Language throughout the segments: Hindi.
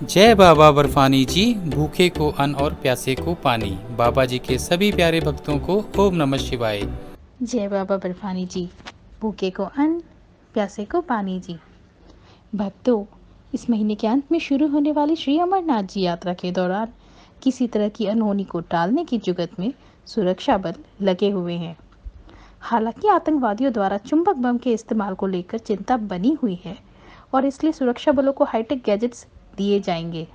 जय बाबा बर्फानी जी, भूखे को अन्न और प्यासे को पानी। बाबा जी के सभी प्यारे भक्तों को ओम नमः शिवाय। जय बाबा बर्फानी जी, भूखे को अन्न, प्यासे को पानी जी। भक्तों, इस महीने के अंत में शुरू होने वाली श्री अमरनाथ जी यात्रा के दौरान किसी तरह की अनहोनी को टालने की जुगत में सुरक्षा बल लगे हुए हैं। हालांकि आतंकवादियों द्वारा चुंबक बम के इस्तेमाल को लेकर चिंता बनी हुई है और इसलिए सुरक्षा बलों को हाईटेक गैजेट्स दिए जाएंगे।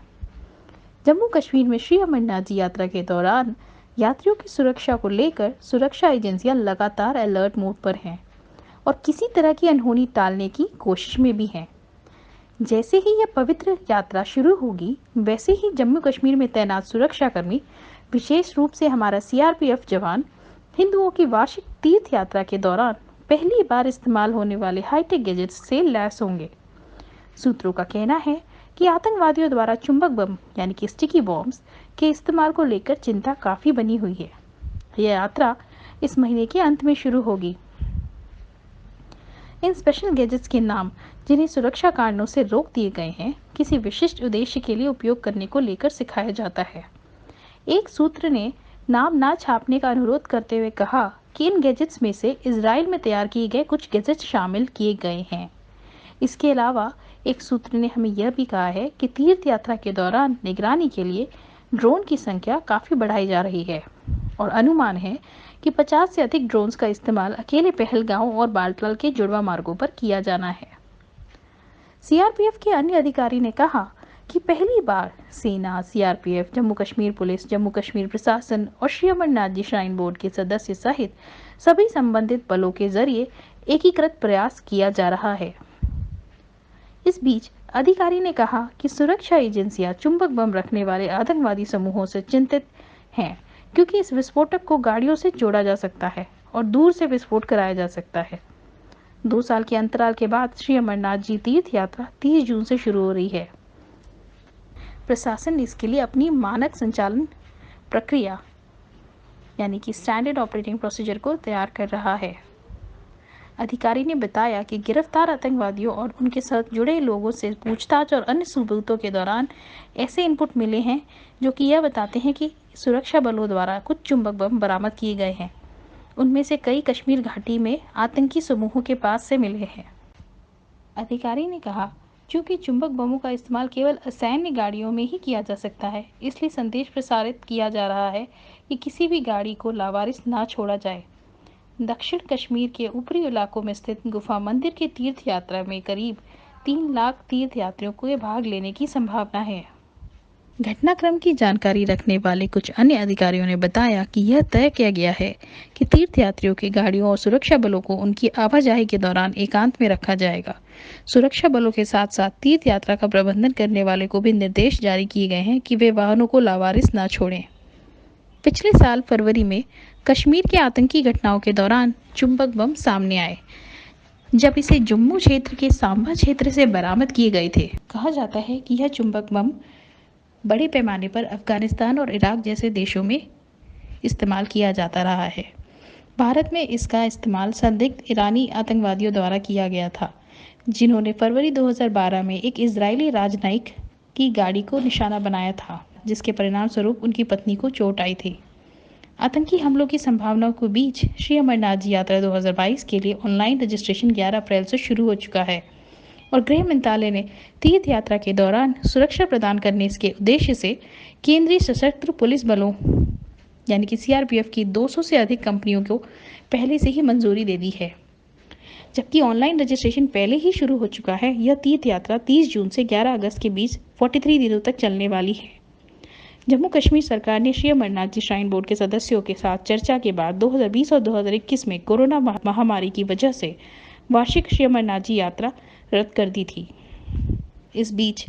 जम्मू कश्मीर में श्री अमरनाथ जी यात्रा के दौरान यात्रियों की सुरक्षा को लेकर सुरक्षा एजेंसियां लगातार अलर्ट मोड पर हैं और किसी तरह की अनहोनी टालने की कोशिश में भी हैं। जैसे ही यह पवित्र यात्रा शुरू होगी, वैसे ही जम्मू कश्मीर में तैनात सुरक्षाकर्मी, विशेष रूप से हमारा सीआरपीएफ जवान, हिंदुओं की वार्षिक तीर्थ यात्रा के दौरान पहली बार इस्तेमाल होने वाले हाईटेक गैजेट्स से लैस होंगे। सूत्रों का कहना है कि आतंकवादियों द्वारा चुंबक बम यानी कि स्टिकी बॉम्ब्स के इस्तेमाल को लेकर चिंता काफी बनी हुई है। यह यात्रा इस महीने के अंत में शुरू होगी। इन स्पेशल गैजेट्स के नाम, जिन्हें सुरक्षा कारणों से रोक दिए गए हैं, किसी विशिष्ट उद्देश्य के लिए उपयोग करने को लेकर सिखाया जाता है। एक सूत्र ने नाम ना छापने का अनुरोध करते हुए कहा कि इन गैजेट्स में से इजराइल में तैयार किए गए कुछ गैजेट्स शामिल किए गए हैं। इसके अलावा एक सूत्र ने हमें यह भी कहा है कि तीर्थ यात्रा के दौरान निगरानी के लिए ड्रोन की संख्या काफ़ी बढ़ाई जा रही है और अनुमान है कि 50 से अधिक ड्रोन्स का इस्तेमाल अकेले पहलगांव और बाल्टाल के जुड़वा मार्गों पर किया जाना है। सीआरपीएफ के अन्य अधिकारी ने कहा कि पहली बार सेना, सीआरपीएफ, जम्मू कश्मीर पुलिस, जम्मू कश्मीर प्रशासन और श्री अमरनाथ जी श्राइन बोर्ड के सदस्य सहित सभी संबंधित बलों के जरिए एकीकृत प्रयास किया जा रहा है। इस बीच अधिकारी ने कहा कि सुरक्षा एजेंसियां चुंबक बम रखने वाले आतंकवादी समूहों से चिंतित हैं, क्योंकि इस विस्फोटक को गाड़ियों से जोड़ा जा सकता है और दूर से विस्फोट कराया जा सकता है। 2 साल के अंतराल के बाद श्री अमरनाथ जी तीर्थ यात्रा 30 जून से शुरू हो रही है। प्रशासन इसके लिए अपनी मानक संचालन प्रक्रिया यानी कि स्टैंडर्ड ऑपरेटिंग प्रोसीजर को तैयार कर रहा है। अधिकारी ने बताया कि गिरफ्तार आतंकवादियों और उनके साथ जुड़े लोगों से पूछताछ और अन्य सबूतों के दौरान ऐसे इनपुट मिले हैं जो कि यह बताते हैं कि सुरक्षा बलों द्वारा कुछ चुंबक बम बरामद किए गए हैं। उनमें से कई कश्मीर घाटी में आतंकी समूहों के पास से मिले हैं। अधिकारी ने कहा, चूंकि चुंबक बमों का इस्तेमाल केवल असैन्य गाड़ियों में ही किया जा सकता है, इसलिए संदेश प्रसारित किया जा रहा है कि किसी भी गाड़ी को लावारिस ना छोड़ा जाए। दक्षिण कश्मीर के ऊपरी इलाकों में स्थित गुफा मंदिर की तीर्थ यात्रा में करीब 3 लाख तीर्थ यात्रियों को भाग लेने की संभावना है। घटनाक्रम की जानकारी रखने वाले कुछ अन्य अधिकारियों ने बताया कि यह तय किया गया है कि तीर्थ यात्रियों की गाड़ियों और सुरक्षा बलों को उनकी आवाजाही के दौरान एकांत में रखा जाएगा। सुरक्षा बलों के साथ साथ तीर्थ यात्रा का प्रबंधन करने वाले को भी निर्देश जारी किए गए हैं कि वे वाहनों को लावारिस न छोड़ें। पिछले साल फरवरी में कश्मीर के आतंकी घटनाओं के दौरान चुंबक बम सामने आए, जब इसे जम्मू क्षेत्र के सांबा क्षेत्र से बरामद किए गए थे। कहा जाता है कि यह चुंबक बम बड़े पैमाने पर अफगानिस्तान और इराक जैसे देशों में इस्तेमाल किया जाता रहा है। भारत में इसका इस्तेमाल संदिग्ध ईरानी आतंकवादियों द्वारा किया गया था, जिन्होंने फरवरी 2012 में एक इजरायली राजनयिक की गाड़ी को निशाना बनाया था, जिसके परिणाम स्वरूप उनकी पत्नी को चोट आई थी। आतंकी हमलों की संभावनाओं के बीच श्री अमरनाथ जी यात्रा 2022 के लिए ऑनलाइन रजिस्ट्रेशन 11 अप्रैल से शुरू हो चुका है और गृह मंत्रालय ने तीर्थ यात्रा के दौरान सुरक्षा प्रदान करने के उद्देश्य से केंद्रीय सशस्त्र पुलिस बलों यानी कि सीआरपीएफ की 200 से अधिक कंपनियों को पहले से ही मंजूरी दे दी है, जबकि ऑनलाइन रजिस्ट्रेशन पहले ही शुरू हो चुका है। यह तीर्थ यात्रा 30 जून से 11 अगस्त के बीच 43 दिनों तक चलने वाली है। जम्मू कश्मीर सरकार ने श्री अमरनाथ जी श्राइन बोर्ड के सदस्यों के साथ चर्चा के बाद 2020 और 2021 में कोरोना महामारी की वजह से वार्षिक श्री अमरनाथ जी यात्रा रद्द कर दी थी। इस बीच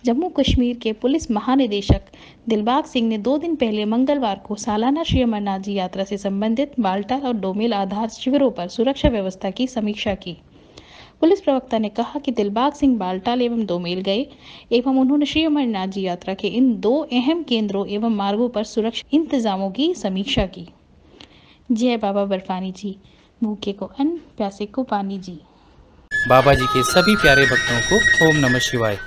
जम्मू कश्मीर के पुलिस महानिदेशक दिलबाग सिंह ने 2 दिन पहले मंगलवार को सालाना श्री अमरनाथ जी यात्रा से संबंधित बाल्टाल और डोमेल आधार शिविरों पर सुरक्षा व्यवस्था की समीक्षा की। पुलिस प्रवक्ता ने कहा कि दिलबाग सिंह बाल्टाल एवं डोमेल गए एवं उन्होंने श्री अमरनाथ जी यात्रा के इन 2 अहम केंद्रों एवं मार्गों पर सुरक्षा इंतजामों की समीक्षा की। जय बाबा बर्फानी जी, भूखे को अन्न, प्यासे को पानी जी। बाबा जी के सभी प्यारे भक्तों को ओम नमः शिवाय।